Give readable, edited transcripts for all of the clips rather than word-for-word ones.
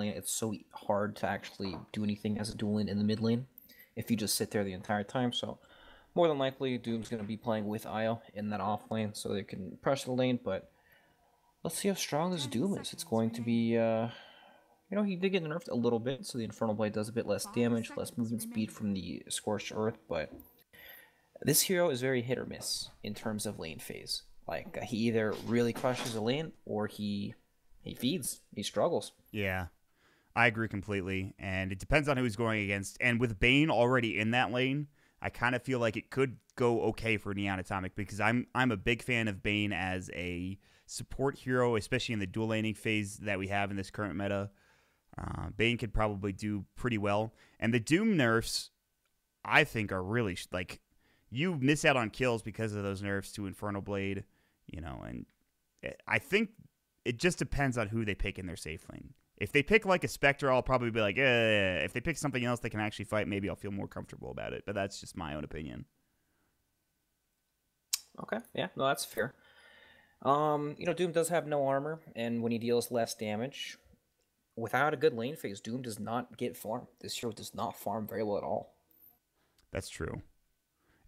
lane, it's so hard to actually do anything as a dual lane in the mid lane if you just sit there the entire time. So more than likely, Doom's going to be playing with Io in that off lane so they can pressure the lane, but let's see how strong this Doom is. It's going to be, he did get nerfed a little bit, so the Infernal Blade does a bit less damage, less movement speed from the Scorched Earth, but this hero is very hit or miss in terms of lane phase. Like, he either really crushes a lane, or he feeds. He struggles. Yeah, I agree completely, and it depends on who he's going against. And with Bane already in that lane, I kind of feel like it could go okay for Neon Atomic, because I'm a big fan of Bane as a support hero, especially in the dual laning phase that we have in this current meta. Bane could probably do pretty well. And the Doom nerfs, I think, are really, like, you miss out on kills because of those nerfs to Infernal Blade, and I think it just depends on who they pick in their safe lane. If they pick, like, a Spectre, I'll probably be like, eh. If they pick something else that can actually fight, maybe I'll feel more comfortable about it. But that's just my own opinion. Okay, yeah, no, that's fair. Doom does have no armor, and when he deals less damage, without a good lane phase, Doom does not get farm. This hero does not farm very well at all. That's true.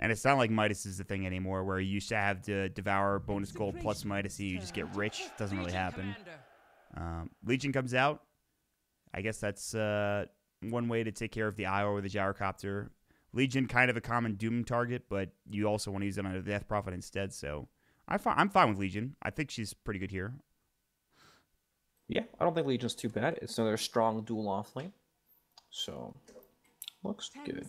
And it's not like Midas is the thing anymore, where you used to have to devour bonus gold plus Midas and you just get rich. It doesn't really happen. Legion comes out. I guess that's one way to take care of the Io or the Gyrocopter. Legion, kind of a common Doom target, but you also want to use it on a Death Prophet instead, so I'm fine with Legion. I think she's pretty good here. Yeah, I don't think Legion's too bad. It's another strong dual off lane, so looks good.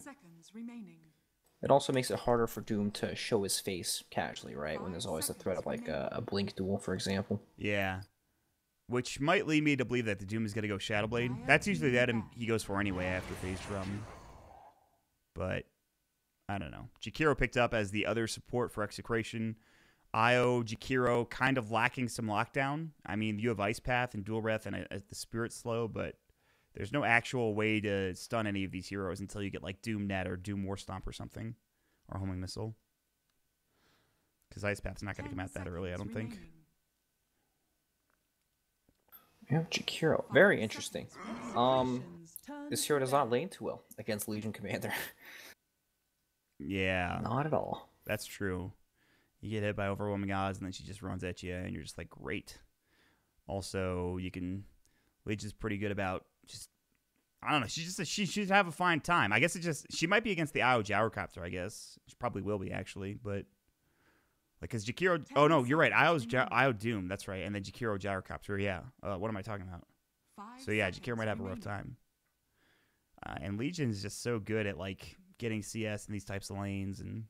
It also makes it harder for Doom to show his face casually, right? When there's always the threat of, like, a Blink duel, for example. Yeah. Which might lead me to believe that the Doom is going to go Shadowblade. That's usually that he goes for anyway after phase drum. But, I don't know. Jakiro picked up as the other support for Execration. Io, Jakiro kind of lacking some lockdown. I mean, you have Ice Path and Dual Breath and the Spirit Slow, but there's no actual way to stun any of these heroes until you get, like, Doom Net or Doom War Stomp or something. Or Homing Missile. Because Ice Path's not going to come out that early, I don't think. Yeah, Jakiro. Very interesting. This hero does not lane too well against Legion Commander. Yeah. Not at all. That's true. You get hit by Overwhelming Odds, and then she just runs at you, and you're just like, great. Also, Legion's pretty good about just, I don't know, she should have a fine time. I guess she might be against the Io Gyrocopter, I guess. She probably will be, actually, but, like, because Jakiro, oh no, you're right, Io Doom, that's right, and then Jakiro Gyrocopter, yeah. What am I talking about? So yeah, Jakiro might have a rough time. And Legion's just so good at, like, getting CS in these types of lanes, and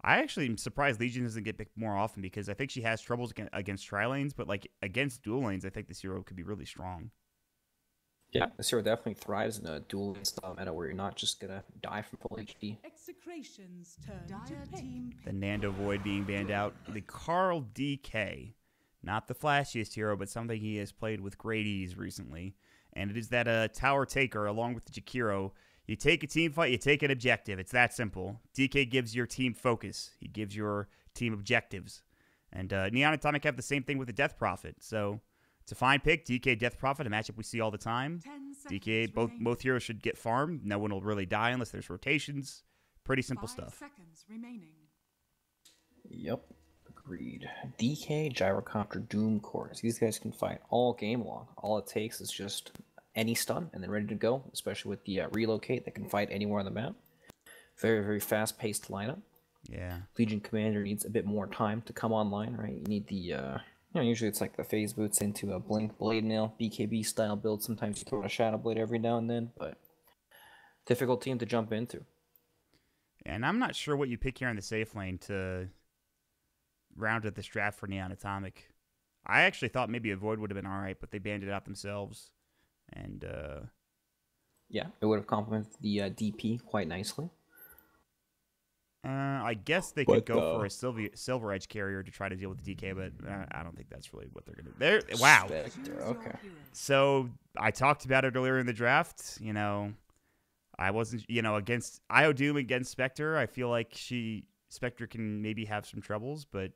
I actually am surprised Legion doesn't get picked more often, because I think she has troubles against tri-lanes, but, like, against dual lanes, I think this hero could be really strong. Yeah, this hero definitely thrives in a dual lane style meta where you're not just gonna die from full HP. Execration's turn. The Nando Void being banned out. The Carl DK. Not the flashiest hero, but something he has played with great ease recently. And it is that Tower Taker along with the Jakiro. You take a team fight, you take an objective. It's that simple. DK gives your team focus. He gives your team objectives. And Neon Atomic have the same thing with the Death Prophet. So it's a fine pick. DK Death Prophet, a matchup we see all the time. DK, both heroes should get farmed. No one will really die unless there's rotations. Pretty simple stuff. Yep, agreed. DK, Gyrocopter, Doom, Chorus. These guys can fight all game long. All it takes is just any stun and then ready to go, especially with the relocate that can fight anywhere on the map. Very, very fast-paced lineup. Yeah. Legion Commander needs a bit more time to come online, right? You need the, usually it's like the phase boots into a Blink Blade Mail, BKB style build. Sometimes you throw in a Shadow Blade every now and then, but difficult team to jump into. And I'm not sure what you pick here in the safe lane to round at this draft for Neon Atomic. I actually thought maybe a Void would have been alright, but they banned it out themselves. And, yeah, it would have complemented the DP quite nicely. I guess they could go for a Silver Edge carrier to try to deal with the DK, but I don't think that's really what they're going to do. Wow. Spectre, okay. So I talked about it earlier in the draft. I wasn't, against Io Doom against Spectre. I feel like Spectre can maybe have some troubles, but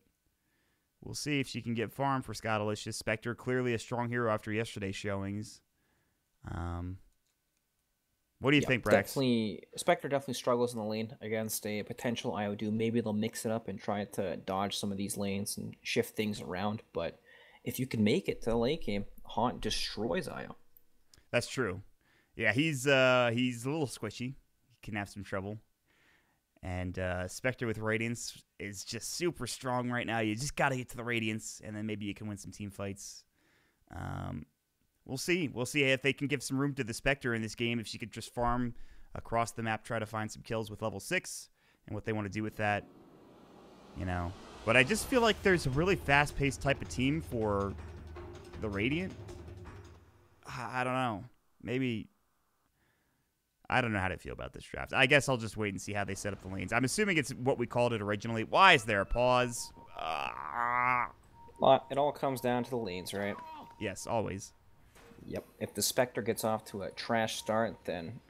we'll see if she can get farmed for Scottalicious. Spectre clearly a strong hero after yesterday's showings. What do you think, Brax? Definitely, Spectre definitely struggles in the lane against a potential IO Doom. Maybe they'll mix it up and try to dodge some of these lanes and shift things around. But if you can make it to the late game, Haunt destroys IO. That's true. Yeah, he's a little squishy. He can have some trouble. And Spectre with Radiance is just super strong right now. You just got to get to the Radiance, and then maybe you can win some team fights. We'll see. We'll see if they can give some room to the Spectre in this game. If she could just farm across the map, try to find some kills with level 6, and what they want to do with that, you know. But I just feel like there's a really fast-paced type of team for the Radiant. I don't know. Maybe... I don't know how to feel about this draft. I guess I'll just wait and see how they set up the lanes. I'm assuming it's what we called it originally. Why is there a pause? Well, it all comes down to the lanes, right? Yes, always. Yep. If the Spectre gets off to a trash start, then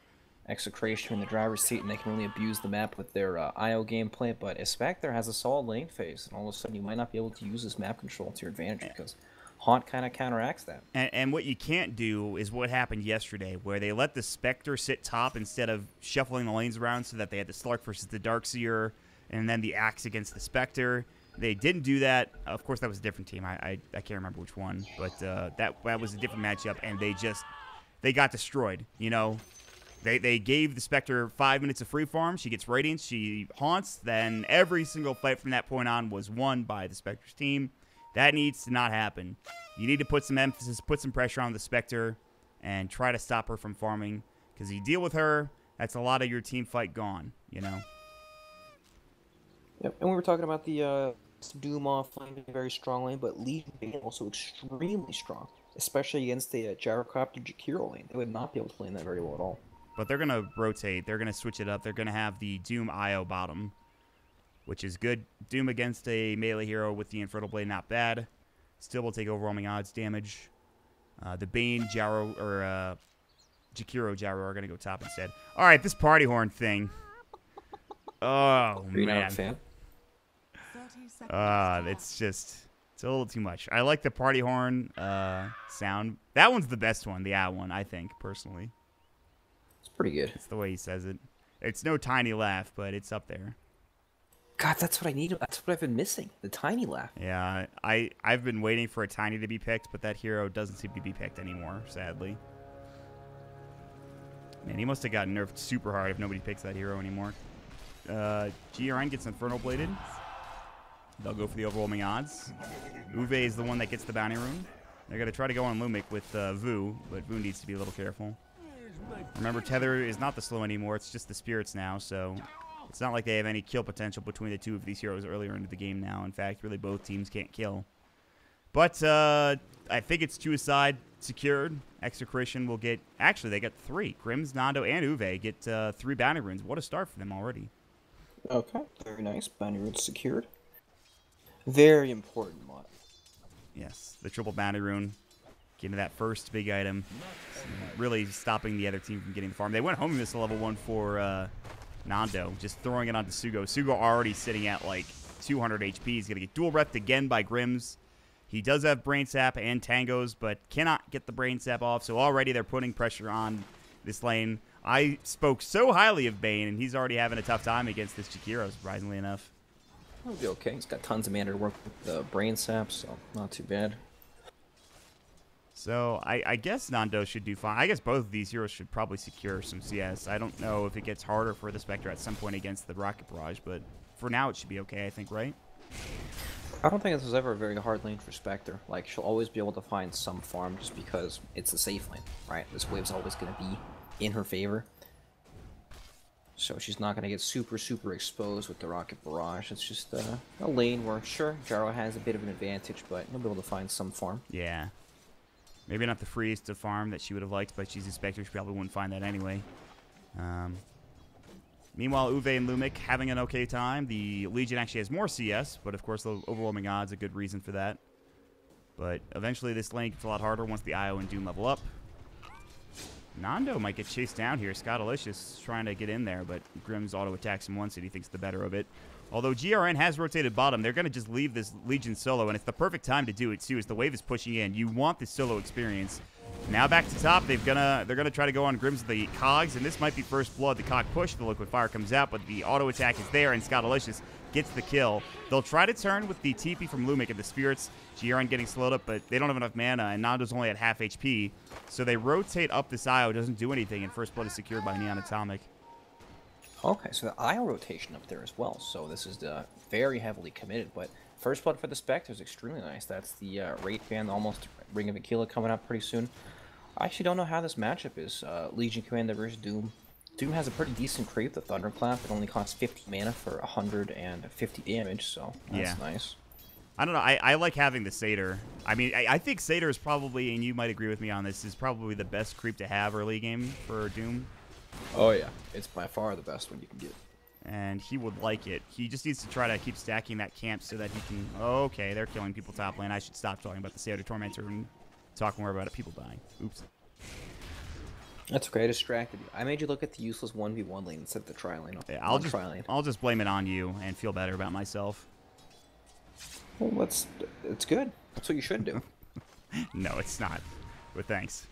Execration in the driver's seat, and they can really abuse the map with their IO gameplay. But if Spectre has a solid lane phase, and all of a sudden you might not be able to use this map control to your advantage because Haunt kind of counteracts that. And what you can't do is what happened yesterday, where they let the Spectre sit top instead of shuffling the lanes around so that they had the Slark versus the Darkseer, and then the Axe against the Spectre. They didn't do that. Of course, that was a different team. I can't remember which one, but that was a different matchup, and they got destroyed. You know, they gave the Spectre 5 minutes of free farm. She gets Radiance, she haunts. Then every single fight from that point on was won by the Spectre's team. That needs to not happen. You need to put some emphasis, put some pressure on the Spectre, and try to stop her from farming. Because you deal with her, that's a lot of your team fight gone, you know? Yep, and we were talking about the Doom offlane being very strong lane, but Legion being also extremely strong, especially against the Gyrocopter Jakiro lane. They would not be able to play in that very well at all. But they're going to rotate. They're going to switch it up. They're going to have the Doom IO bottom, which is good. Doom against a melee hero with the Infernal Blade, not bad. Still will take overwhelming odds damage. The Bane, Gyro, or Jakiro Gyro are going to go top instead. All right, this party horn thing. Oh, Are you man. not a fan? It's a little too much. I like the party horn sound. That one's the best one, the one, I think, personally. It's pretty good. It's the way he says it. It's no tiny laugh, but it's up there. God, that's what I need. That's what I've been missing. The tiny laugh. Yeah, I've been waiting for a tiny to be picked, but that hero doesn't seem to be picked anymore, sadly. Man, he must have gotten nerfed super hard if nobody picks that hero anymore. GRN gets Infernal Bladed. They'll go for the overwhelming odds. Uwe is the one that gets the bounty rune. They're going to try to go on Lumic with Vu, but Vu needs to be a little careful. Remember, Tether is not the slow anymore. It's just the spirits now, so it's not like they have any kill potential between the two of these heroes earlier into the game now. In fact, really both teams can't kill. But I think it's two-a-side secured. Execration will get... Actually, they got 3. Grims, Nando, and Uwe get 3 bounty runes. What a start for them already. Okay, very nice. Bounty runes secured. Very important mod. Yes, the triple bounty rune. Getting that first big item. Really stopping the other team from getting the farm. They went home this level 1 for Nando, just throwing it onto Sugo. Sugo already sitting at like 200 HP. He's going to get dual repped again by Grims. He does have Brain Sap and Tangos, but cannot get the Brain Sap off. So already they're putting pressure on this lane. I spoke so highly of Bane, and he's already having a tough time against this Jakiro, surprisingly enough. He'll be okay. He's got tons of mana to work with the Brain Sap, so not too bad. So I guess Nando should do fine. I guess both of these heroes should probably secure some CS. I don't know if it gets harder for the Spectre at some point against the Rocket Barrage, but for now it should be okay, I think, right? I don't think this was ever a very hard lane for Spectre. Like, she'll always be able to find some farm just because it's a safe lane, right? This wave's always going to be in her favor. So she's not going to get super, super exposed with the Rocket Barrage. It's just a lane where, sure, Jaro has a bit of an advantage, but he'll be able to find some farm. Yeah. Maybe not the freest to farm that she would have liked, but she's a Spectre. She probably wouldn't find that anyway. Meanwhile, Uwe and Lumic having an okay time. The Legion actually has more CS, but of course the overwhelming odds a good reason for that. But eventually this lane gets a lot harder once the IO and Doom level up. Nando might get chased down here. Scott Alicious trying to get in there, but Grimm's auto attacks him once and he thinks the better of it. Although GRN has rotated bottom, they're going to just leave this Legion solo, and it's the perfect time to do it, too, as the wave is pushing in. You want this solo experience. Now back to top. They're gonna try to go on Grims the Cogs, and this might be first blood. The Cog push, the liquid fire comes out, but the auto attack is there, and Scottalicious gets the kill. They'll try to turn with the TP from Lumik and the Spirits. Giron getting slowed up, but they don't have enough mana, and Nando's only at half HP. So they rotate up this IO, doesn't do anything, and first blood is secured by Neon Atomic. Okay, so the IO rotation up there as well. So this is very heavily committed, but first blood for the Spectre is extremely nice. That's the Wraith Band, almost Ring of Aquila coming up pretty soon. I actually don't know how this matchup is. Legion Commander versus Doom. Doom has a pretty decent creep, the Thunderclap. It only costs 50 mana for 150 damage, so that's nice. I don't know. I like having the Satyr. I mean, I think Satyr is probably, and you might agree with me on this, is probably the best creep to have early game for Doom. Oh yeah, it's by far the best one you can get. And he would like it. He just needs to try to keep stacking that camp so that he can... Okay, they're killing people top lane. I should stop talking about the Satyr Tormentor and talk more about it. People dying. Oops. That's okay, I distracted you. I made you look at the useless 1v1 lane instead of the tri-lane. Yeah, I'll just blame it on you and feel better about myself. Well, it's good. That's what you should do. No, it's not. But thanks.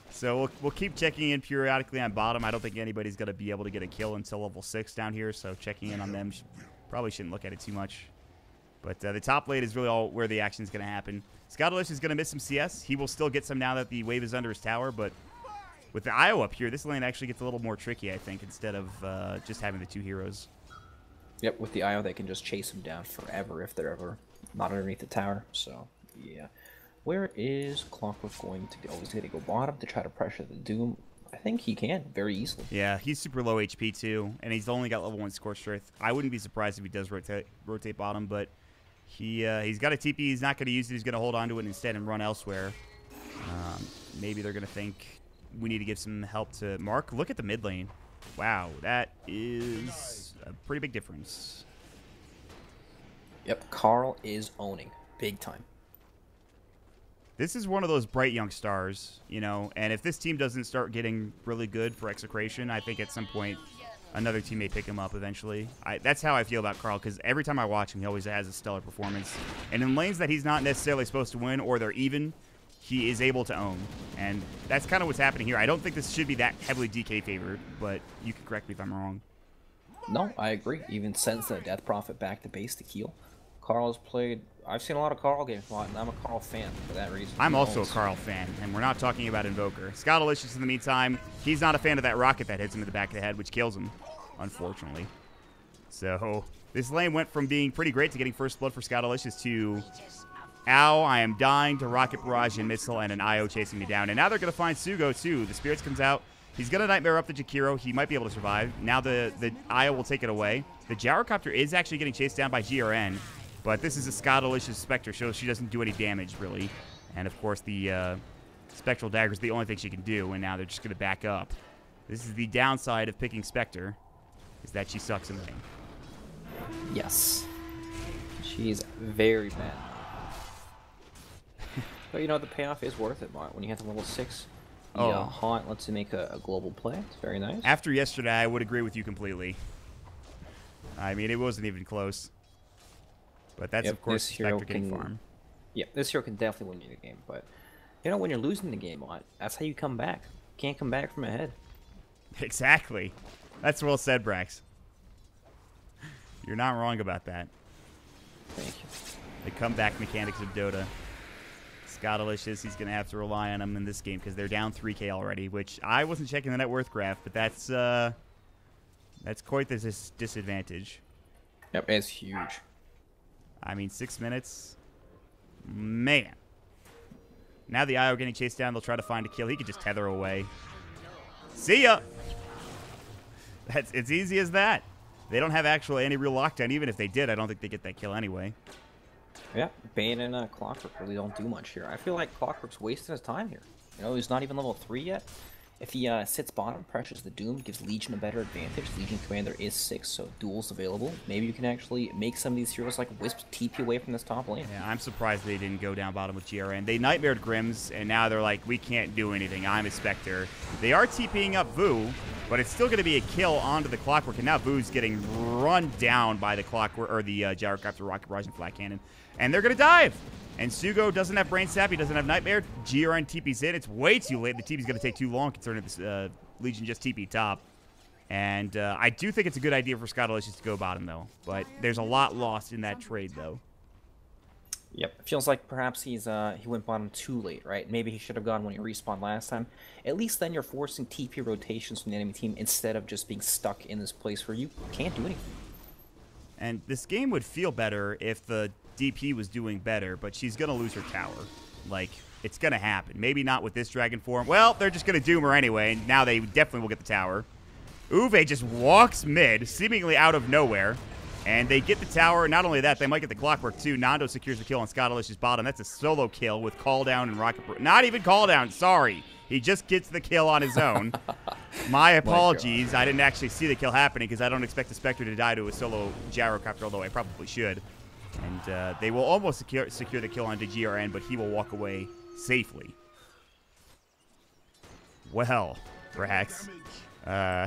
So we'll keep checking in periodically on bottom. I don't think anybody's going to be able to get a kill until level 6 down here, so checking in on them probably shouldn't look at it too much. But the top lane is really all where the action is going to happen. Scottalicious is going to miss some CS. He will still get some now that the wave is under his tower, but with the IO up here, this lane actually gets a little more tricky, I think, instead of just having the two heroes. Yep, with the IO, they can just chase him down forever if they're ever not underneath the tower, so yeah. Where is Clockwork going to go? He's going to go bottom to try to pressure the Doom. I think he can very easily. Yeah, he's super low HP too, and he's only got level 1 Scorched Earth. I wouldn't be surprised if he does rotate bottom, but he's got a TP. He's not going to use it. He's going to hold on to it instead and run elsewhere. Maybe they're going to think we need to give some help to Mark. Look at the mid lane. Wow, that is a pretty big difference. Yep, Carl is owning big time. This is one of those bright young stars, you know, and if this team doesn't start getting really good for Execration, I think at some point another team may pick him up eventually. That's how I feel about Carl, because every time I watch him, he always has a stellar performance. And in lanes that he's not necessarily supposed to win or they're even, he is able to own. And that's kind of what's happening here. I don't think this should be that heavily DK favored, but you can correct me if I'm wrong. No, I agree. Even sends the Death Prophet back to base to heal. Carl's played... I've seen a lot of Carl games, and I'm a Carl fan for that reason. I'm also a Carl fan, and we're not talking about Invoker. Scottalicious, in the meantime, he's not a fan of that rocket that hits him in the back of the head, which kills him, unfortunately. So this lane went from being pretty great to getting first blood for Scottalicious to, ow, I am dying, to rocket barrage and missile and an IO chasing me down. And now they're going to find Sugo, too. The Spirits comes out. He's going to Nightmare up the Jakiro. He might be able to survive. Now the IO will take it away. The Gyrocopter is actually getting chased down by GRN. But this is a Scottalicious Spectre, so she doesn't do any damage, really. And, of course, the Spectral Dagger is the only thing she can do, and now they're just going to back up. This is the downside of picking Spectre, is that she sucks in lane. Yes. She's very bad. But, you know, the payoff is worth it, Mark. When you have the level 6, the Haunt lets you make a global play. It's very nice. After yesterday, I would agree with you completely. I mean, it wasn't even close. But that's, of course, Spectre getting farm. Yeah, this hero can definitely win you the game. But, you know, when you're losing the game a lot, that's how you come back. You can't come back from ahead. Exactly. That's well said, Brax. You're not wrong about that. Thank you. The comeback mechanics of Dota. Scottalicious, he's going to have to rely on them in this game because they're down 3K already, which I wasn't checking the net worth graph, but that's quite the disadvantage. Yep, it's huge. I mean, 6 minutes. Man. Now the IO getting chased down. They'll try to find a kill. He could just tether away. See ya! It's easy as that. They don't have actually any real lockdown. Even if they did, I don't think they get that kill anyway. Yeah, Bane and Clockwork really don't do much here. I feel like Clockwork's wasting his time here. You know, he's not even level 3 yet. If he sits bottom, pressures the Doom, gives Legion a better advantage. Legion Commander is 6, so duels available. Maybe you can actually make some of these heroes like Wisp TP away from this top lane. Yeah, I'm surprised they didn't go down bottom with GRN. They Nightmared Grims, and now they're like, we can't do anything. I'm a Spectre. They are TPing up Vu, but it's still going to be a kill onto the Clockwork, and now Vu's getting run down by the Clockwork, or the Gyrocopter, Rocket Barrage, and Flat Cannon. And they're going to dive! And Sugo doesn't have Brain Sap. He doesn't have Nightmare. GRN TP's in. It's way too late. The TP's going to take too long considering this Legion just TP top. And I do think it's a good idea for Scottalicious to go bottom, though. But there's a lot lost in that trade, though. Yep, it feels like perhaps he went bottom too late, right? Maybe he should have gone when he respawned last time. At least then you're forcing TP rotations from the enemy team instead of just being stuck in this place where you can't do anything. And this game would feel better if the DP was doing better, but she's going to lose her tower. Like, it's going to happen. Maybe not with this dragon form. Well, they're just going to doom her anyway, and now they definitely will get the tower. Uwe just walks mid, seemingly out of nowhere. And they get the tower. Not only that, they might get the clockwork too. Nando secures the kill on Scottalicious bottom. That's a solo kill with call down and rocket. Not even call down. Sorry. He just gets the kill on his own. My apologies. I didn't actually see the kill happening because I don't expect the Spectre to die to a solo gyrocopter, although I probably should. And they will almost secure the kill onto GRN, but he will walk away safely. Well, Rax.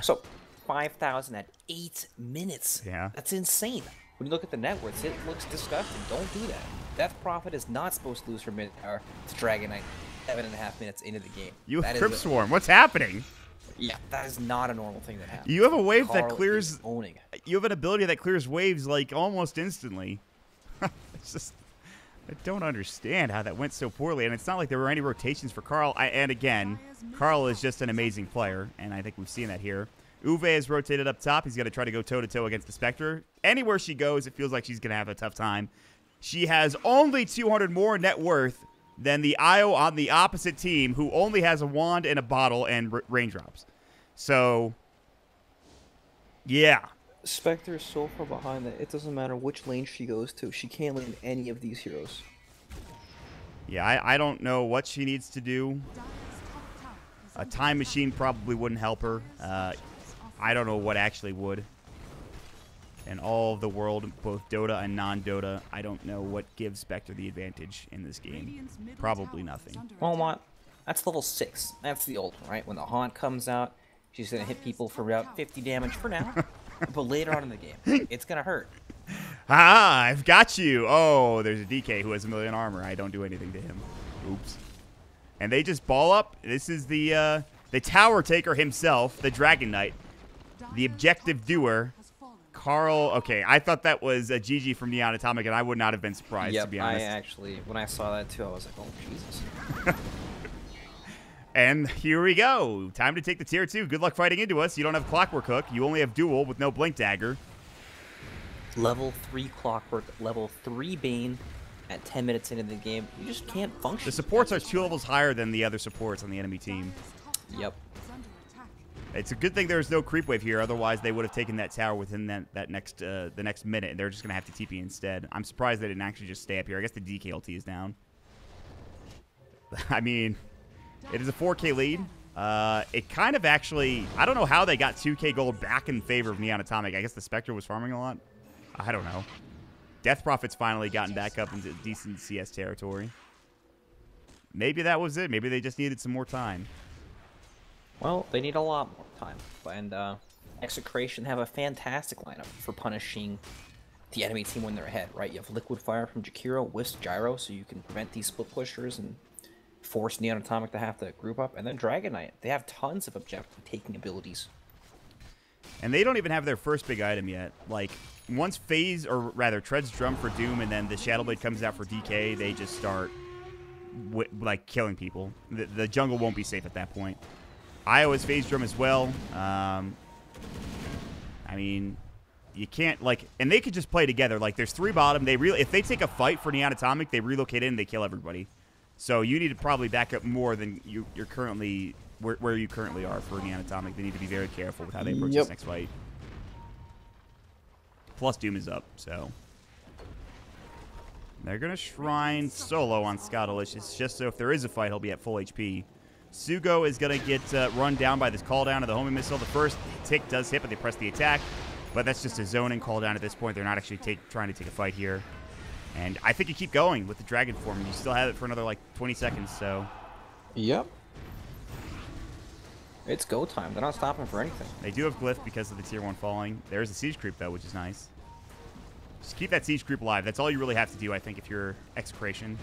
So, 5,000 at 8 minutes. Yeah. That's insane. When you look at the net worth, it looks disgusting. Don't do that. Death Prophet is not supposed to lose her mid or to Dragon Knight 7.5 minutes into the game. You have Crypt Swarm. What's happening? Yeah, that is not a normal thing that happens. You have a wave Carl that clears. Owning. You have an ability that clears waves like almost instantly. It's just, I don't understand how that went so poorly. And it's not like there were any rotations for Carl. And again, Carl is just an amazing player, and I think we've seen that here. Uwe is rotated up top. He's going to try to go toe-to-toe against the Spectre. Anywhere she goes, it feels like she's going to have a tough time. She has only 200 more net worth than the IO on the opposite team, who only has a wand and a bottle and raindrops. So, yeah. Spectre is so far behind that it doesn't matter which lane she goes to. She can't lane any of these heroes. Yeah, I don't know what she needs to do. A time machine probably wouldn't help her. I don't know what actually would. In all of the world, both Dota and non-Dota, I don't know what gives Spectre the advantage in this game. Probably nothing. Well, that's level 6. That's the old one, right? When the Haunt comes out, she's going to hit people for about 50 damage for now. But later on in the game, it's going to hurt. Ah, I've got you. Oh, there's a DK who has 1 million armor. I don't do anything to him. Oops. And they just ball up. This is the tower taker himself, the Dragon Knight. The objective doer, Carl. Okay, I thought that was a GG from Neon Atomic, and I would not have been surprised, to be honest. I actually, when I saw that too, I was like, oh, Jesus. And here we go. Time to take the tier 2. Good luck fighting into us. You don't have Clockwork Hook. You only have Duel with no Blink Dagger. Level 3 Clockwork, level 3 Bane at 10 minutes into the game. You just can't function. The supports are 2 levels higher than the other supports on the enemy team. Yep. It's a good thing there's no creep wave here. Otherwise, they would have taken that tower within the next minute, and they're just going to have to TP instead. I'm surprised they didn't actually just stay up here. I guess the DK ulti is down. I mean, it is a 4K lead. It kind of actually... I don't know how they got 2K gold back in favor of Neon Atomic. I guess the Spectre was farming a lot. I don't know. Death Prophet's finally gotten back up into decent CS territory. Maybe that was it. Maybe they just needed some more time. Well, they need a lot more time. And Execration have a fantastic lineup for punishing the enemy team when they're ahead, right? You have Liquid Fire from Jakiro, Wisp Gyro, so you can prevent these split pushers and force Neon Atomic to have to group up. And then Dragon Knight, they have tons of objective-taking abilities. And they don't even have their first big item yet. Like, once Phase, or rather, Tread's Drum for Doom and then the Shadowblade comes out for DK, they just start, like, killing people. The jungle won't be safe at that point. Io is Phase Drum as well. I mean, you can't, like, and they could just play together. Like, there's 3 bottom. If they take a fight for Neon Atomic, they relocate in and they kill everybody. So you need to probably back up more than you're currently, where you currently are for Neon Atomic. They need to be very careful with how they approach this next fight. Plus Doom is up, so. They're going to Shrine solo on Scottalicious, just so if there is a fight, he'll be at full HP. Sugo is going to get run down by this call down of the homing missile. The first tick does hit, but they press the attack. But that's just a zoning call down at this point. They're not actually trying to take a fight here. And I think you keep going with the Dragon form. You still have it for another, like, 20 seconds, so. Yep. It's go time. They're not stopping for anything. They do have Glyph because of the tier 1 falling. There's a siege creep, though, which is nice. Just keep that siege group alive. That's all you really have to do, I think, if you're Execration.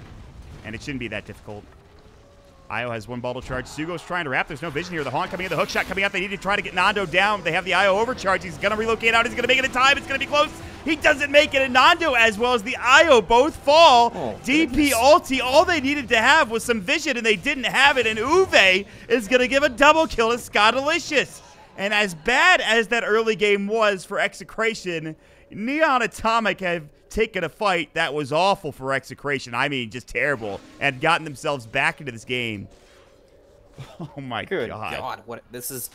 And it shouldn't be that difficult. Io has 1 bottle charge. Sugo's trying to wrap. There's no vision here. The Haunt coming in. The hook shot coming out. They need to try to get Nando down. They have the Io overcharge. He's going to relocate out. He's going to make it in time. It's going to be close. He doesn't make it. And Nando, as well as the Io, both fall. Oh, DP ulti. All they needed to have was some vision, and they didn't have it. And Uwe is going to give a double kill to Scottalicious. And as bad as that early game was for Execration, Neon Atomic have taken a fight that was awful for Execration. I mean, just terrible. And gotten themselves back into this game. Oh my Good god. God, what this is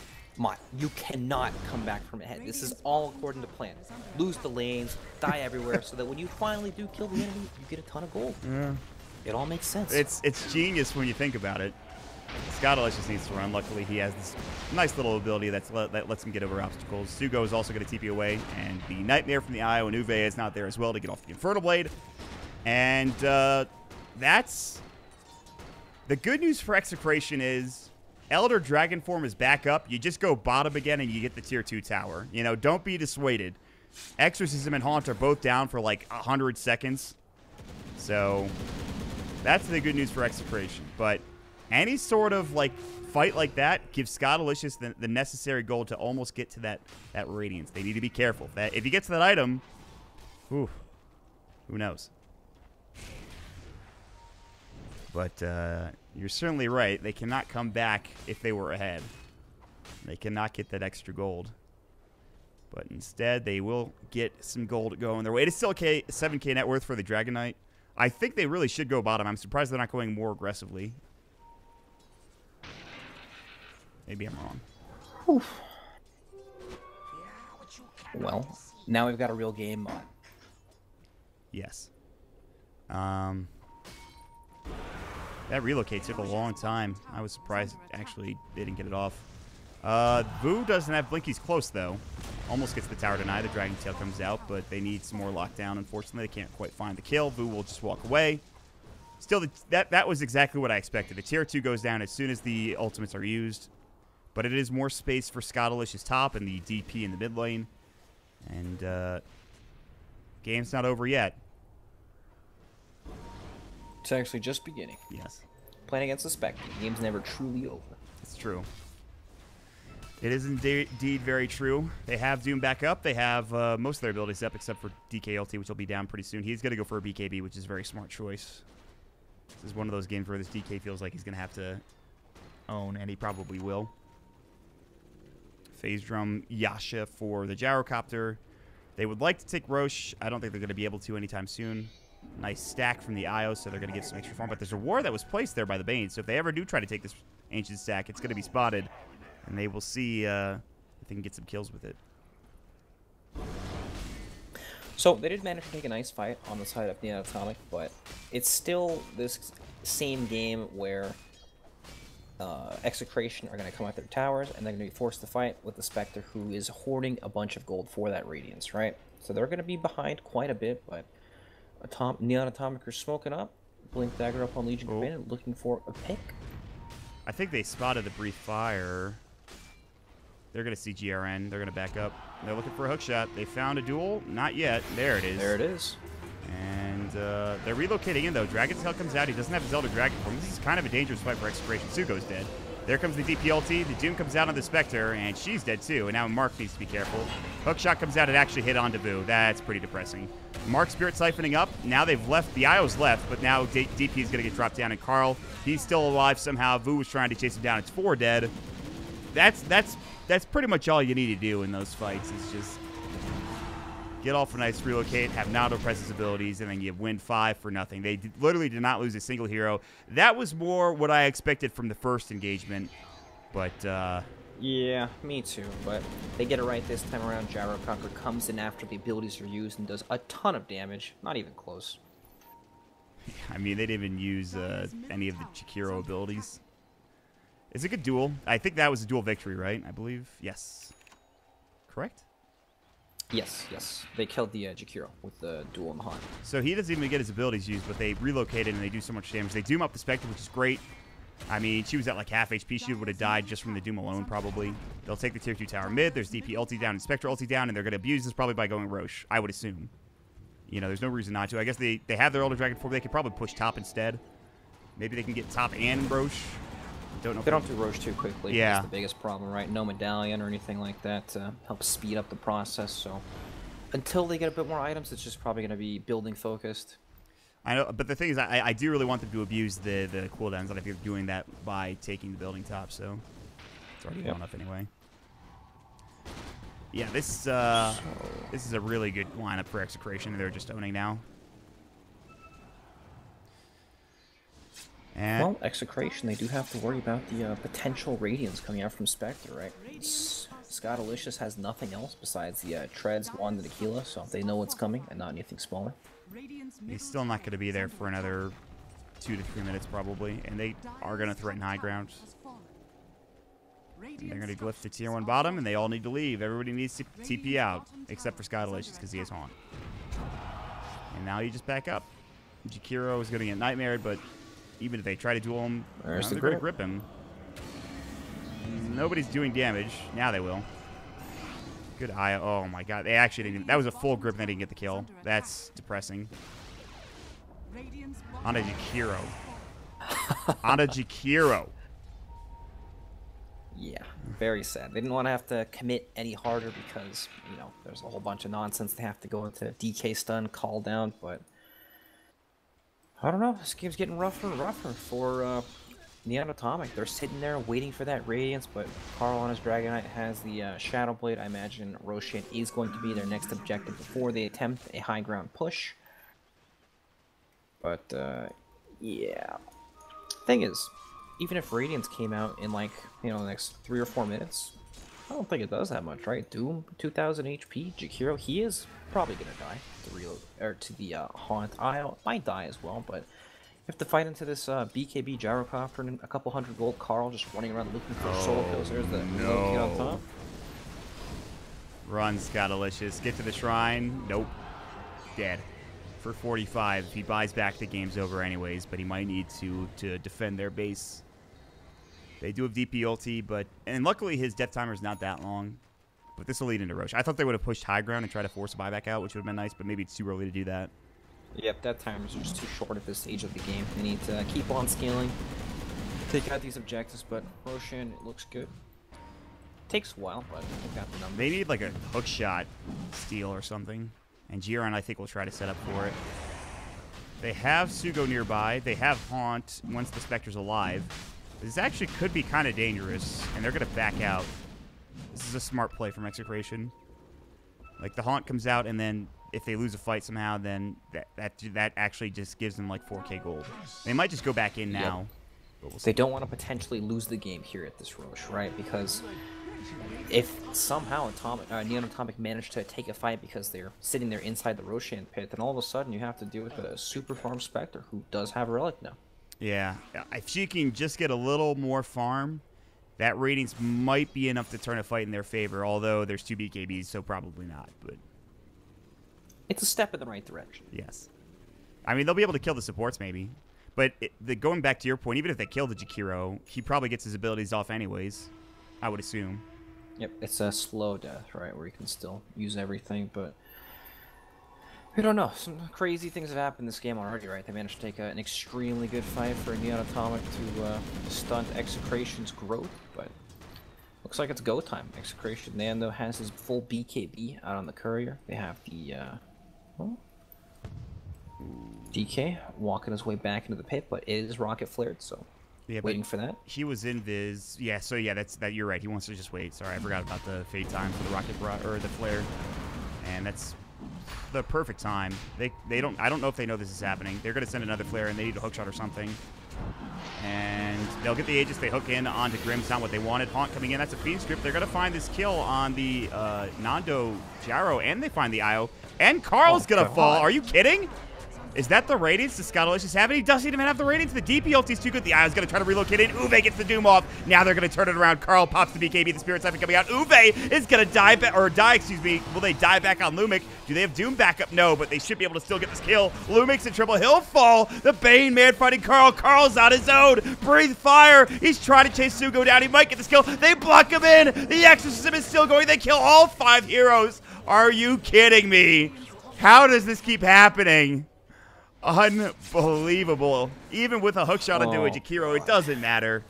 you cannot come back from ahead. This is all according to plan. Lose the lanes, die everywhere, so that when you finally do kill the enemy, you get a ton of gold. Yeah. It all makes sense. It's genius when you think about it. Scottalicious needs to run. Luckily, he has this nice little ability that lets him get over obstacles. Sugo is also going to TP away, and the Nightmare from the Io and Uwe is not there as well to get off the Infernal Blade. And that's... The good news for Execration is Elder Dragon Form is back up. You just go bottom again, and you get the Tier 2 tower. You know, don't be dissuaded. Exorcism and Haunt are both down for like 100 seconds. So, that's the good news for Execration. But... any sort of like fight like that gives Scottalicious the necessary gold to almost get to that Radiance. They need to be careful. If he gets that item, who knows? But you're certainly right. They cannot come back if they were ahead. They cannot get that extra gold. But instead, they will get some gold going their way. It is still 7K net worth for the Dragon Knight. I think they really should go bottom. I'm surprised they're not going more aggressively. Maybe I'm wrong. Whew. Well, now we've got a real game on. Yes. That relocate took a long time. I was surprised actually they didn't get it off. Vu doesn't have Blinky's close though. Almost gets the tower denied. The Dragon Tail comes out, but they need some more lockdown. Unfortunately, they can't quite find the kill. Vu will just walk away. Still, that was exactly what I expected. The tier 2 goes down as soon as the ultimates are used. But it is more space for Scottalicious top and the DP in the mid lane. And game's not over yet. It's actually just beginning. Yes. Playing against the Spectre, the game's never truly over. It's true. It is indeed very true. They have Doom back up. They have most of their abilities up except for DKLT, which will be down pretty soon. He's going to go for a BKB, which is a very smart choice. This is one of those games where this DK feels like he's going to have to own, and he probably will. Phase Drum Yasha for the Gyrocopter. They would like to take Roche. I don't think they're going to be able to anytime soon. Nice stack from the Io, so they're going to get some extra farm. But there's a war that was placed there by the Bane, so if they ever do try to take this Ancient stack, it's going to be spotted. And they will see if they can get some kills with it. So they did manage to take a nice fight on the side of Neon Atomic, but it's still this same game where Execration are going to come out their towers, and they're going to be forced to fight with the Spectre, who is hoarding a bunch of gold for that Radiance, right? So they're going to be behind quite a bit, but Neon Atomic are smoking up. Blink Dagger up on Legion Command, looking for a pick. I think they spotted the Brief Fire. They're going to see GRN. They're going to back up. They're looking for a hook shot. They found a duel. Not yet. There it is. There it is. And they're relocating in, though. Dragon's Tail comes out. He doesn't have his Elder Dragon form. This is kind of a dangerous fight for Execration. Sugo's dead. There comes the DPLT. The Doom comes out on the Spectre, and she's dead, too. And now Mark needs to be careful. Hook shot comes out. It actually hit onto Vu. That's pretty depressing. Mark Spirit siphoning up. Now they've left. The Io's left, but now DP is going to get dropped down. And Carl, he's still alive somehow. Vu was trying to chase him down. It's 4 dead. That's pretty much all you need to do in those fights. Is just get off a nice relocate, have Nado press his abilities, and then you win 5 for nothing. They literally did not lose a single hero. That was more what I expected from the first engagement. But yeah, me too. But they get it right this time around. Gyrocopter comes in after the abilities are used and does a ton of damage. Not even close. I mean, they didn't even use any of the Chikiro abilities. It's a good duel. I think that was a duel victory, right? I believe. Yes. Correct? Yes, yes. They killed the Jakiro with the duel in the Haunt. So he doesn't even get his abilities used, but they relocated and they do so much damage. They Doom up the Spectre, which is great. I mean, she was at like half HP. She would have died just from the Doom alone, probably. They'll take the tier 2 tower mid. There's DP ulti down and Spectre ulti down, and they're going to abuse this probably by going Roche, I would assume. You know, there's no reason not to. I guess they have their Elder Dragon form. They could probably push top instead. Maybe they can get top and Roche. Don't know. They don't do Roche too quickly. Yeah. That's the biggest problem, right? No medallion or anything like that to help speed up the process. So until they get a bit more items, it's just probably going to be building focused. I know, but the thing is, I do really want them to abuse the cooldowns, and I think they're doing that by taking the building top, so it's already well enough anyway. Yeah, this is a really good lineup for Execration. They're just owning now. And Well, Execration, they do have to worry about the potential Radiance coming out from Spectre, right? Scottalicious has nothing else besides the Treads, Wand, and Aquila, so they know what's coming and not anything smaller. he's still not going to be there for another 2 to 3 minutes probably, and they are going to threaten high ground. And they're going to glyph the tier 1 bottom, and they all need to leave. Everybody needs to TP out, except for Scottalicious, because he has Haunt. And now you just back up. Jakiro is going to get nightmared, but even if they try to duel him, There's the they're going to grip. grip him. Nobody's doing damage. Now they will. Good eye. Oh my god. They actually didn't even, that was a full grip and they didn't get the kill. That's depressing. On a Jakiro. On a Jakiro. Yeah, very sad. They didn't want to have to commit any harder because, you know, there's a whole bunch of nonsense they have to go into DK stun, call down, but I don't know. This game's getting rougher and rougher for Neon Atomic. They're sitting there waiting for that Radiance, but Carl on his Dragonite has the Shadow Blade. I imagine Roshan is going to be their next objective before they attempt a high ground push. But, yeah. Thing is, even if Radiance came out in, like, you know, the next 3 or 4 minutes, I don't think it does that much, right? Doom, 2000 HP, Jakiro, he is probably gonna die to reload, or to the Haunt. I might die as well, but you have to fight into this BKB Gyrocopter and a couple hundred gold. Carl just running around looking for solo kills. There's the low kid on top. Run, Scottalicious. Get to the shrine. Nope. Dead. For 45. If he buys back, the game's over anyways, but he might need to defend their base. They do have DP ulti, but... And luckily his death timer is not that long. But this will lead into Roche. I thought they would have pushed high ground and tried to force a buyback out, which would have been nice, but maybe it's too early to do that. Yep, death timers are just too short at this stage of the game. They need to keep on scaling, take out these objectives, but Roshan, it looks good. Takes a while, but they've got the numbers. They need like a hook shot steal or something. And Giron, I think, will try to set up for it. They have Sugo nearby. They have Haunt once the Spectre's alive. This actually could be kind of dangerous, and they're going to back out. This is a smart play from Execration. Like, the Haunt comes out, and then if they lose a fight somehow, then that actually just gives them, like, 4k gold. They might just go back in now. But we'll see. They don't want to potentially lose the game here at this Roche, right? Because if somehow Neon Atomic managed to take a fight because they're sitting there inside the Roshan pit, then all of a sudden you have to deal with a super farm Spectre who does have a relic now. Yeah. If she can just get a little more farm, that Radiance might be enough to turn a fight in their favor, although there's 2 BKBs, so probably not. But it's a step in the right direction. Yes. I mean, they'll be able to kill the supports maybe. But going back to your point, even if they kill the Jakiro, he probably gets his abilities off anyways, I would assume. Yep, it's a slow death, right, where you can still use everything, but we don't know. Some crazy things have happened this game already, right? They managed to take an extremely good fight for Neon Atomic to stunt Execration's growth, but looks like it's go time. Execration, Nando has his full BKB out on the courier. They have the DK walking his way back into the pit, but it is rocket flared, so yeah, waiting for that. He was in Viz. Yeah, so yeah, that you're right. He wants to just wait. Sorry, I forgot about the fade time for the rocket or the flare. And that's the perfect time. They don't, I don't know if they know this is happening. They're going to send another flare and they need a hookshot or something. And they'll get the Aegis. They hook in onto Grimm's, not what they wanted. Haunt coming in. That's a Fiend Script. They're going to find this kill on the Nando Gyro, and they find the Io. And Carl's going to fall. Are you kidding? Is that the Radiance the Scottalicious have? And he doesn't even have the Radiance. The DP ulti's too good. The Io's going to try to relocate in. Uwe gets the Doom off. Now they're going to turn it around. Carl pops the BKB. The Spirit Siphon coming out. Uwe is going to die, excuse me. Will they die back on Lumik? Do they have Doom backup? No, but they should be able to still get this kill. Lumik's in trouble. He'll fall. The Bane man fighting Carl. Carl's on his own. Breathe fire. He's trying to chase Sugo down. He might get this kill. They block him in. The Exorcism is still going. They kill all 5 heroes. Are you kidding me? How does this keep happening? Unbelievable. Even with a hookshot onto a Jakiro, it doesn't matter.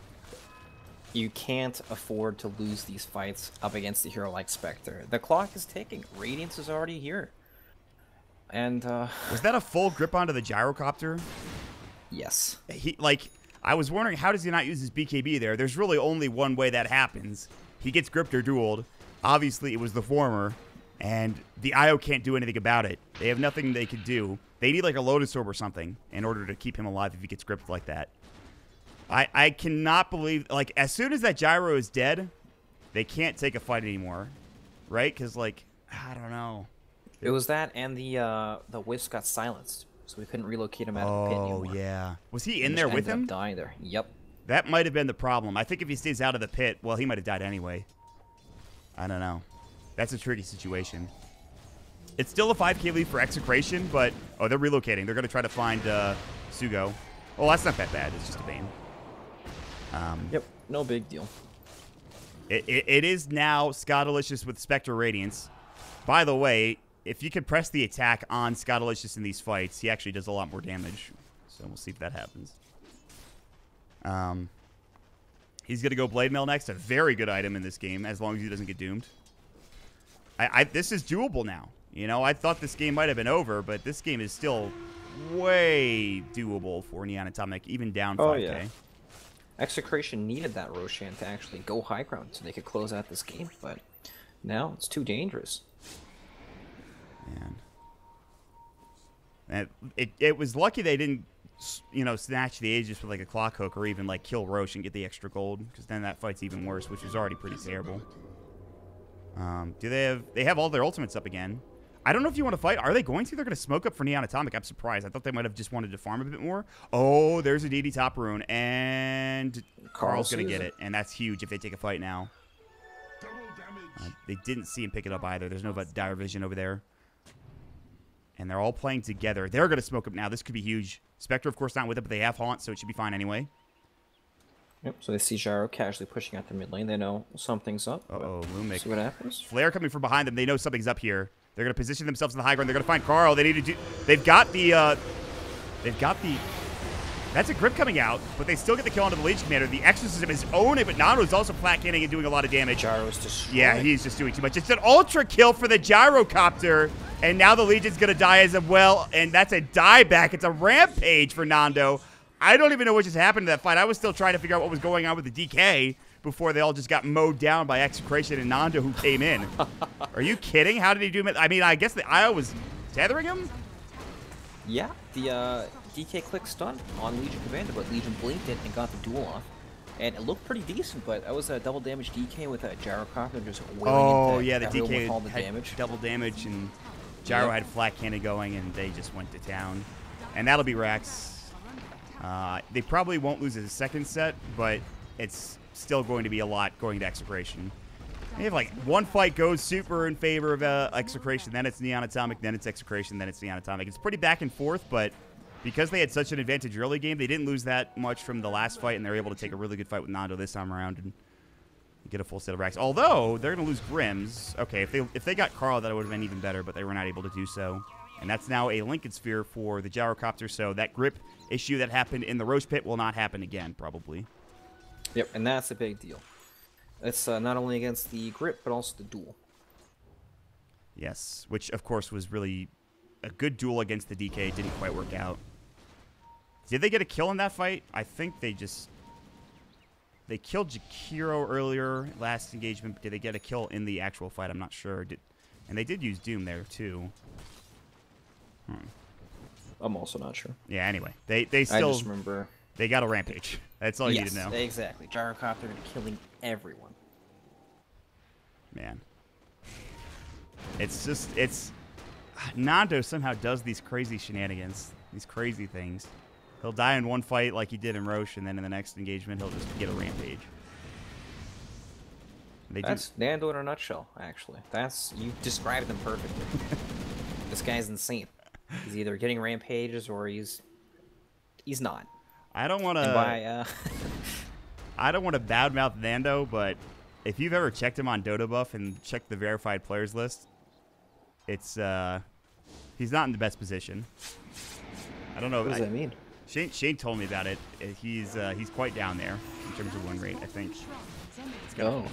You can't afford to lose these fights up against a hero like Spectre. The clock is ticking. Radiance is already here. And, Was that a full grip onto the gyrocopter? yes. I was wondering, how does he not use his BKB there? There's really only one way that happens. He gets gripped or dueled. Obviously, it was the former. And the IO can't do anything about it. They have nothing they can do. They need like a Lotus Orb or something in order to keep him alive if he gets gripped like that. I cannot believe, like, as soon as that gyro is dead, they can't take a fight anymore. Right? Because, like, I don't know. It was that and the Wisp got silenced. So we couldn't relocate him out of the pit anymore. Oh, yeah. Was he in He there just with ended him? up dying there. Yep. That might have been the problem. I think if he stays out of the pit, well, he might have died anyway. I don't know. That's a tricky situation. It's still a 5k lead for Execration, but... Oh, they're relocating. They're going to try to find Sugo. Oh, that's not that bad. It's just a Bane. Yep. No big deal. It is now Scottalicious with Spectre Radiance. By the way, if you could press the attack on Scottalicious in these fights, he actually does a lot more damage. So we'll see if that happens. He's going to go Blade Mail next. A very good item in this game, as long as he doesn't get doomed. This is doable now. You know, I thought this game might have been over, but this game is still way doable for Neon Atomic, even down 5k. Oh, yeah. Execration needed that Roshan to actually go high ground so they could close out this game, but now it's too dangerous. Man. And it was lucky they didn't, you know, snatch the Aegis with like a clock hook or even like kill Roche and get the extra gold, because then that fight's even worse, which was already pretty terrible. They have all their ultimates up again. I don't know if you want to fight. Are they going to? They're going to smoke up for Neon Atomic. I'm surprised. I thought they might have just wanted to farm a bit more. Oh, there's a DD top rune, and Carl's going to get it, and that's huge if they take a fight now. They didn't see him pick it up either. There's no dire vision over there. And they're all playing together. They're going to smoke up now. This could be huge. Spectre, of course, not with it, but they have Haunt, so it should be fine anyway. Yep, so they see Gyro casually pushing out the mid lane. They know something's up. Uh-oh, Lumic. See what happens. Flare coming from behind them. They know something's up here. They're going to position themselves in the high ground. They're going to find Carl. They need to do... They've got the... That's a grip coming out, but they still get the kill onto the Legion Commander. The Exorcism is owning, but Nando's also flat canning and doing a lot of damage. Gyro's destroyed. Yeah, he's just doing too much. It's an ultra kill for the Gyrocopter, and now the Legion's going to die as well, and that's a dieback. It's a rampage for Nando. I don't even know what just happened to that fight. I was still trying to figure out what was going on with the DK before they all just got mowed down by Execration and Nando, who came in. Are you kidding? How did he do it? I mean, I guess the IO was tethering him? Yeah, the DK click stun on Legion Commander, but Legion blinked it and got the duel off. And it looked pretty decent, but that was a double damage DK with a Gyrocopter just wailing into yeah, the everyone DK with all the had damage. double damage, and Gyro had flat cannon going, and they just went to town. And that'll be Rax. They probably won't lose a second set, but it's still going to be a lot going to Execration. They have like one fight goes super in favor of Execration, then it's Neon Atomic, then it's Execration, then it's Neon Atomic. It's pretty back and forth, but because they had such an advantage early game, they didn't lose that much from the last fight, and they're able to take a really good fight with Nando this time around and get a full set of racks. Although they're going to lose Grims. Okay, if they got Carl, that would have been even better, but they were not able to do so. And that's now a Lincoln Sphere for the Gyrocopter, so that grip issue that happened in the Roche Pit will not happen again, probably. Yep, and that's a big deal. It's not only against the grip, but also the duel. Yes, which, of course, was really a good duel against the DK. Didn't quite work out. Did they get a kill in that fight? I think they killed Jakiro earlier, last engagement, but did they get a kill in the actual fight? I'm not sure. And they did use Doom there, too. I'm also not sure. Yeah, anyway. They still... I just remember... They got a rampage. That's all you need to know. Exactly. Gyrocopter killing everyone. Man. It's just... Nando somehow does these crazy shenanigans. These crazy things. He'll die in one fight like he did in Roche, and then in the next engagement, he'll just get a rampage. That's Nando in a nutshell, actually. You described him perfectly. This guy's insane. He's either getting rampages or he's not. I don't want to... I don't want to badmouth Nando, but if you've ever checked him on Dota Buff and checked the verified players list, it's He's not in the best position. I don't know. What does that mean? Shane told me about it. He's quite down there in terms of win rate, I think. Oh.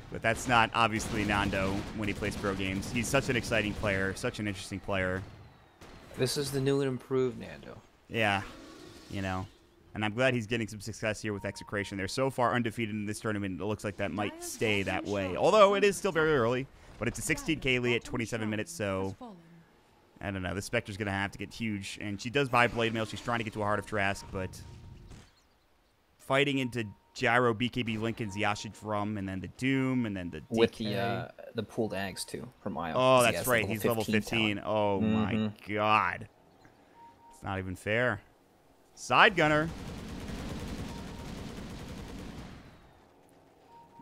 But that's not obviously Nando when he plays pro games. He's such an exciting player, such an interesting player. This is the new and improved Nando. Yeah, you know. And I'm glad he's getting some success here with Execration. They're so far undefeated in this tournament, it looks like that might stay that way. Although it is still very early, but it's a 16K lead at 27 minutes, so I don't know. The Spectre's going to have to get huge. And she does buy Blade Mail. She's trying to get to a Heart of Trask, but fighting into Gyro, BKB, Lincoln's Yasha Drum, and then the Doom, and then the DK. With the pooled Ags, too, from Io. Oh, that's right. He's level 15. Talent. Oh, my God. It's not even fair. Side Gunner.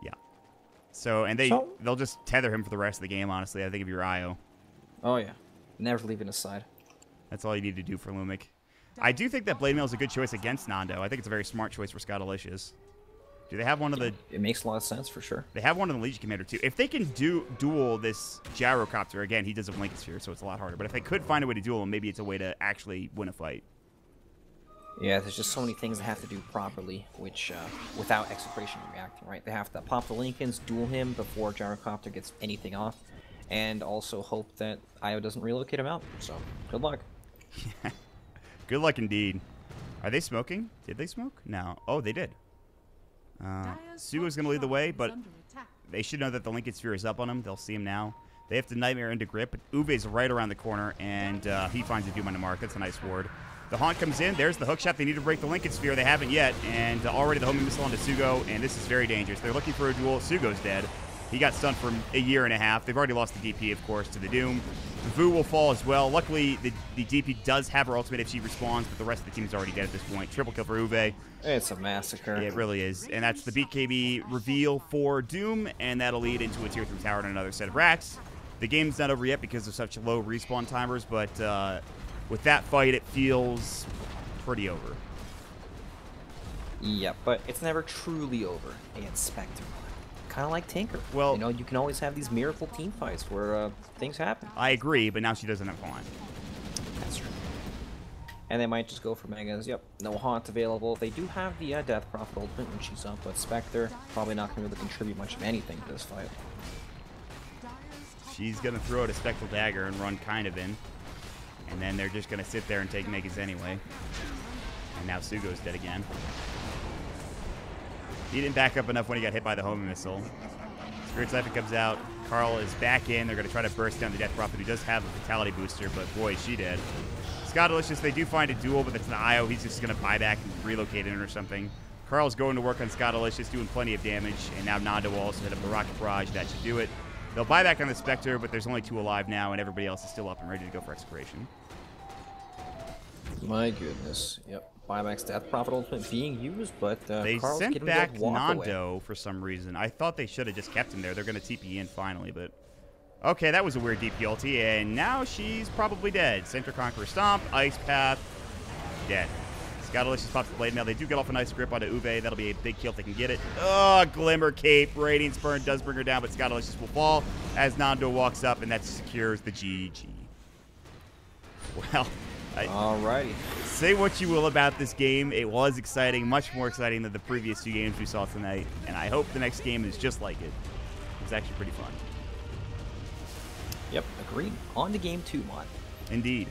Yeah. So, and they'll just tether him for the rest of the game, honestly, I think, if you're Io. Oh, yeah. Never leaving his side. That's all you need to do for Lumic. I do think that Blade Mail is a good choice against Nando. I think it's a very smart choice for Scottalicious. Do they have one of the... It makes a lot of sense, for sure. They have one of the Legion Commander, too. If they can duel this Gyrocopter, again, he does have Lincoln Sphere, so it's a lot harder. But if they could find a way to duel him, maybe it's a way to actually win a fight. Yeah, there's just so many things they have to do properly, which, without Execration reacting, right? They have to pop the Lincolns, duel him before Gyrocopter gets anything off, and also hope that Io doesn't relocate him out. So, good luck. Good luck indeed. Are they smoking? Did they smoke? No. Oh, they did. Sugo's going to lead the way, but they should know that the Lincoln Sphere is up on him. They'll see him now. They have to Nightmare into grip, but Uve's right around the corner, and he finds a Doom on the mark. That's a nice ward. The Haunt comes in. There's the hook shot. They need to break the Lincoln Sphere. They haven't yet, and already the homing missile onto Sugo, and this is very dangerous. They're looking for a duel. Sugo's dead. He got stunned for a year and a half. They've already lost the DP, of course, to the Doom. Vu will fall as well. Luckily, the DP does have her ultimate if she respawns, but the rest of the team is already dead at this point. Triple kill for Uve. It's a massacre. Yeah, it really is. And that's the BKB reveal for Doom, and that'll lead into a tier 3 tower and another set of racks. The game's not over yet because of such low respawn timers, but with that fight, it feels pretty over. Yeah, but it's never truly over against Spectre. Kind of like Tinker. Well, you know, you can always have these miracle team fights where things happen. I agree, but now she doesn't have Haunt. That's true. And they might just go for Megas. Yep, no Haunt available. They do have the Death Prophet ultimate when she's up, but Spectre probably not going to be able to contribute much of anything to this fight. She's going to throw out a Spectral Dagger and run kind of in. And then they're just going to sit there and take Megas anyway. And now Sugo's dead again. He didn't back up enough when he got hit by the homing missile. Spirit Siphon comes out. Carl is back in. They're going to try to burst down the Death Prophet, who does have a Fatality booster, but boy, is she dead. Scottalicious, they do find a duel, but it's an Io. He's just going to buy back and relocate in or something. Carl's going to work on Scottalicious, doing plenty of damage, and now Nando will also hit up the Rocket Barrage. That should do it. They'll buy back on the Spectre, but there's only 2 alive now, and everybody else is still up and ready to go for Execration. My goodness. Yep. Buyback's Death Prophet ultimate being used, but they Carl's sent getting back that walk Nando away. for some reason. I thought they should have just kept him there. They're going to TP in finally, but... Okay, that was a weird DP ulti, and now she's probably dead. Center Conqueror Stomp, Ice Path, dead. Scottalicious pops the Blade Mail. They do get off a nice grip onto Uve. That'll be a big kill if they can get it. Oh, Glimmer Cape. Radiance Burn does bring her down, but Scottalicious will fall as Nando walks up, and that secures the GG. Well... Alrighty. Say what you will about this game. It was exciting, much more exciting than the previous 2 games we saw tonight, and I hope the next game is just like it. It was actually pretty fun. Yep, agreed. On to game 2, Mod. Indeed.